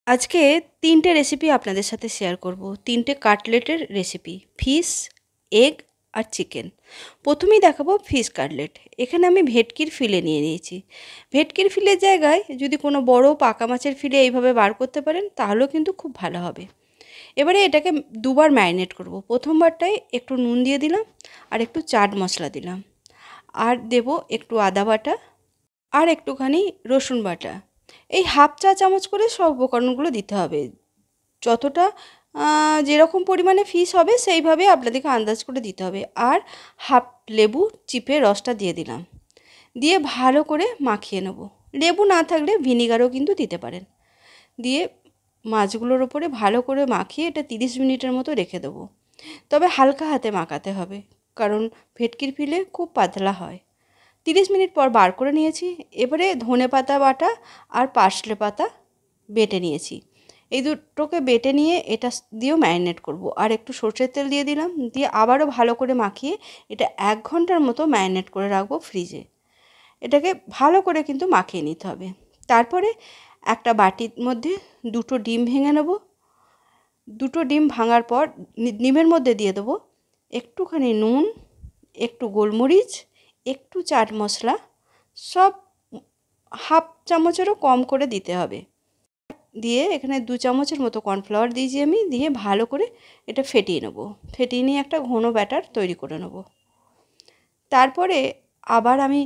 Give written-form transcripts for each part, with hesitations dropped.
আজকে ৩টে রেসিপি আপনাদের সাথে শেয়ার করব। ৩টে কাটলেটের রেসিপি, ফিশ, এগ আর চিকেন। প্রথমেই দেখাবো ফিশ কাটলেট। এখানে আমি ভেটকির ফিলে নিয়ে নিয়েছি। ভেটকির ফিলের জায়গায় যদি কোনো বড় পাকা মাছের ফিলে এইভাবে বার করতে পারেন তাহলেও কিন্তু খুব ভালো হবে। এবারে এটাকে দুবার ম্যারিনেট করব। প্রথমবারটায় একটু নুন দিয়ে দিলাম আর একটু চাট মশলা দিলাম, আর দেব একটু আদা বাটা আর একটুখানি রসুন বাটা। এই হাফ চা চামচ করে সব উপকরণগুলো দিতে হবে। যতটা যেরকম পরিমাণে ফিশ হবে সেইভাবে আপনাদেরকে আন্দাজ করে দিতে হবে। আর হাফ লেবু চিপে রসটা দিয়ে দিলাম, দিয়ে ভালো করে মাখিয়ে নেব। লেবু না থাকলে ভিনিগারও কিন্তু দিতে পারেন। দিয়ে মাছগুলোর ওপরে ভালো করে মাখিয়ে এটা 30 মিনিটের মতো রেখে দেবো। তবে হালকা হাতে মাখাতে হবে, কারণ ভেটকির ফিলে খুব পাতলা হয়। 30 মিনিট পর বার করে নিয়েছি। এবারে ধনেপাতা বাটা আর পার্সলে পাতা বেটে নিয়েছি। এই দুটোকে বেটে নিয়ে এটা দিয়েও ম্যারিনেট করব। আর একটু সরষের তেল দিয়ে দিলাম, দিয়ে আবারও ভালো করে মাখিয়ে এটা 1 ঘন্টার মতো ম্যারিনেট করে রাখবো ফ্রিজে। এটাকে ভালো করে কিন্তু মাখিয়ে নিতে হবে। তারপরে একটা বাটির মধ্যে 2টো ডিম ভেঙে নেব। 2টো ডিম ভাঙার পর ডিমের মধ্যে দিয়ে দেবো একটুখানি নুন, একটু গোলমরিচ, একটু চাট মশলা, সব হাফ চামচেরও কম করে দিতে হবে। দিয়ে এখানে 2 চামচের মতো কর্নফ্লাওয়ার দিয়েছি আমি, দিয়ে ভালো করে এটা ফেটিয়ে নেব। ফেটিয়ে নিয়ে একটা ঘন ব্যাটার তৈরি করে নেব। তারপরে আবার আমি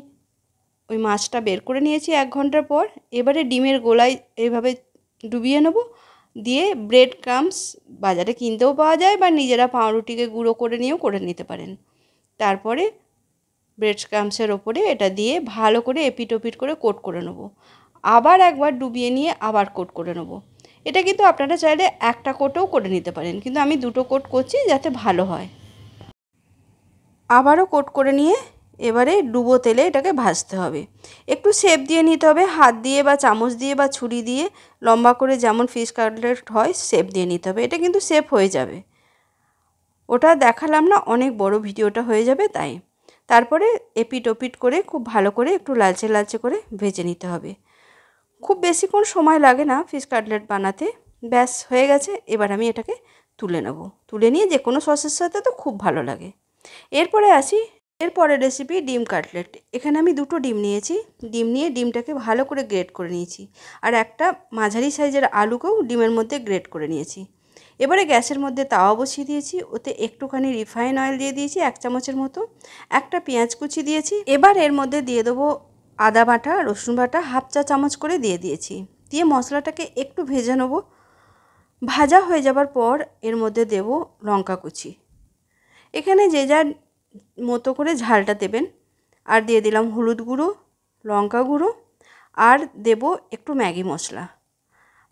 ওই মাছটা বের করে নিয়েছি 1 ঘন্টার পর। এবারে ডিমের গোলায় এইভাবে ডুবিয়ে নেব। দিয়ে ব্রেড ক্রাম্বস বাজারে কিনতেও পাওয়া যায়, বা নিজেরা পাউরুটিকে গুঁড়ো করে নিয়েও করে নিতে পারেন। তারপরে ব্রেড ক্রাম্বসের ওপরে এটা দিয়ে ভালো করে এপিট ওপিট করে কোট করে নেব। আবার একবার ডুবিয়ে নিয়ে আবার কোট করে নেব। এটা কিন্তু আপনারা চাইলে একটা কোটও করে নিতে পারেন, কিন্তু আমি 2টো কোট করছি যাতে ভালো হয়। আবারও কোট করে নিয়ে এবারে ডুবো তেলে এটাকে ভাজতে হবে। একটু শেপ দিয়ে নিতে হবে, হাত দিয়ে বা চামচ দিয়ে বা ছুরি দিয়ে লম্বা করে, যেমন ফিশ কাটলেট হয় শেপ দিয়ে নিতে হবে। এটা কিন্তু শেপ হয়ে যাবে, ওটা দেখালাম না, অনেক বড় ভিডিওটা হয়ে যাবে তাই। তারপরে এপিট ওপিট করে খুব ভালো করে একটু লালচে লালচে করে ভেজে নিতে হবে। খুব বেশিক্ষণ সময় লাগে না ফিশ কাটলেট বানাতে। ব্যাস হয়ে গেছে। এবার আমি এটাকে তুলে নেব। তুলে নিয়ে যে কোনো সসের সাথে তো খুব ভালো লাগে। এরপরে আসি এরপরের রেসিপি, ডিম কাটলেট। এখানে আমি 2টো ডিম নিয়েছি। ডিম নিয়ে ডিমটাকে ভালো করে গ্রেট করে নিয়েছি। আর একটা মাঝারি সাইজের আলুকেও ডিমের মধ্যে গ্রেট করে নিয়েছি। এবারে গ্যাসের মধ্যে তাওয়া বসিয়ে দিয়েছি। ওতে একটুখানি রিফাইন অয়েল দিয়ে দিয়েছি 1 চামচের মতো। একটা পেঁয়াজ কুচি দিয়েছি। এবার এর মধ্যে দিয়ে দেবো আদা বাটা, রসুন বাটা হাফ চা চামচ করে দিয়ে দিয়েছি। দিয়ে মশলাটাকে একটু ভেজে নেব। ভাজা হয়ে যাবার পর এর মধ্যে দেব লঙ্কা কুচি। এখানে যে যার মতো করে ঝালটা দেবেন। আর দিয়ে দিলাম হলুদ গুঁড়ো, লঙ্কা গুঁড়ো, আর দেব একটু ম্যাগি মশলা,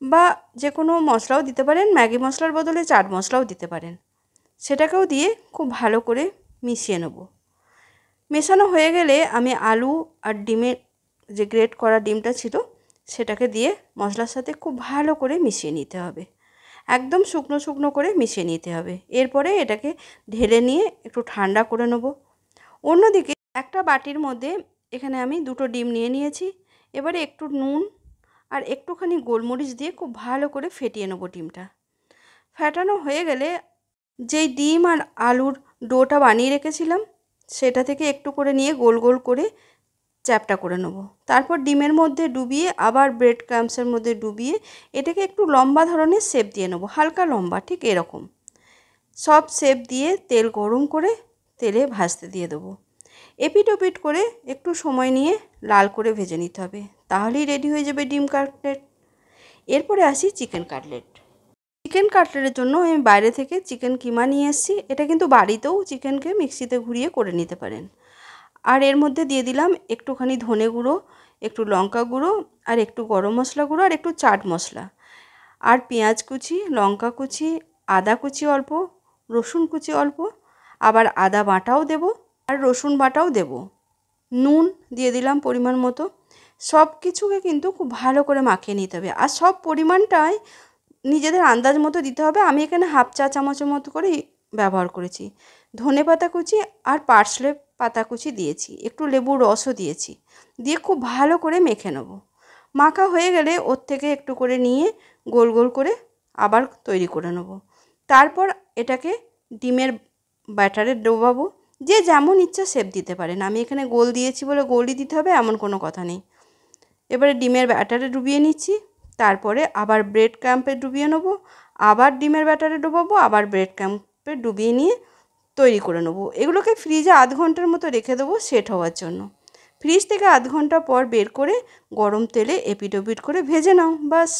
বা যে কোনো মশলাও দিতে পারেন। ম্যাগি মশলার বদলে চাট মশলাও দিতে পারেন। সেটাকেও দিয়ে খুব ভালো করে মিশিয়ে নেব। মেশানো হয়ে গেলে আমি আলু আর ডিমের যে গ্রেট করা ডিমটা ছিল সেটাকে দিয়ে মশলার সাথে খুব ভালো করে মিশিয়ে নিতে হবে। একদম শুকনো শুকনো করে মিশিয়ে নিতে হবে। এরপরে এটাকে ঢেলে নিয়ে একটু ঠান্ডা করে নেব। অন্যদিকে একটা বাটির মধ্যে এখানে আমি 2টো ডিম নিয়ে নিয়েছি। এবারে একটু নুন আর একটুখানি গোলমরিচ দিয়ে খুব ভালো করে ফেটিয়ে নেব ডিমটা। ফেটানো হয়ে গেলে যেই ডিম আর আলুর ডোটা বানিয়ে রেখেছিলাম সেটা থেকে একটু করে নিয়ে গোল গোল করে চ্যাপ্টা করে নেব। তারপর ডিমের মধ্যে ডুবিয়ে আবার ব্রেড ক্রাম্বসের মধ্যে ডুবিয়ে এটাকে একটু লম্বা ধরনের শেপ দিয়ে নেব, হালকা লম্বা, ঠিক এরকম সব শেপ দিয়ে তেল গরম করে তেলে ভাজতে দিয়ে দেবো। এপিট ওপিট করে একটু সময় নিয়ে লাল করে ভেজে নিতে হবে, তাহলেই রেডি হয়ে যাবে ডিম কাটলেট। এরপরে আসি চিকেন কাটলেট। চিকেন কাটলেটের জন্য আমি বাইরে থেকে চিকেন কিমা নিয়ে এসেছি। এটা কিন্তু বাড়িতেও চিকেনকে মিক্সিতে ঘুরিয়ে করে নিতে পারেন। আর এর মধ্যে দিয়ে দিলাম একটুখানি ধনে গুঁড়ো, একটু লঙ্কা গুঁড়ো, আর একটু গরম মশলা গুঁড়ো, আর একটু চাট মশলা, আর পেঁয়াজ কুচি, লঙ্কা কুচি, আদা কুচি অল্প, রসুন কুচি অল্প, আবার আদা বাটাও দেব আর রসুন বাটাও দেব। নুন দিয়ে দিলাম পরিমাণ মতো। সব কিছুকে কিন্তু খুব ভালো করে মাখিয়ে নিতে হবে। আর সব পরিমাণটাই নিজেদের আন্দাজ মতো দিতে হবে। আমি এখানে হাফ চা চামচের মতো করে ব্যবহার করেছি। ধনেপাতা কুচি আর পার্সলে পাতা কুচি দিয়েছি, একটু লেবুর রসও দিয়েছি। দিয়ে খুব ভালো করে মেখে নেব। মাখা হয়ে গেলে ওর থেকে একটু করে নিয়ে গোল গোল করে আবার তৈরি করে নেব। তারপর এটাকে ডিমের ব্যাটারে ডোবাবো। যে যেমন ইচ্ছা শেপ দিতে পারেন, আমি এখানে গোল দিয়েছি বলে গোলই দিতে হবে এমন কোনো কথা নেই। এবারে ডিমের ব্যাটারে ডুবিয়ে নিচ্ছি, তারপরে আবার ব্রেড ক্রাম্পে ডুবিয়ে নেবো, আবার ডিমের ব্যাটারে ডোবাবো, আবার ব্রেড ক্রাম্পে ডুবিয়ে নিয়ে তৈরি করে নেবো। এগুলোকে ফ্রিজে আধ ঘন্টার মতো রেখে দেবো সেট হওয়ার জন্য। ফ্রিজ থেকে আধ ঘন্টা পর বের করে গরম তেলে এপিট ওপিট করে ভেজে নাও, বাস।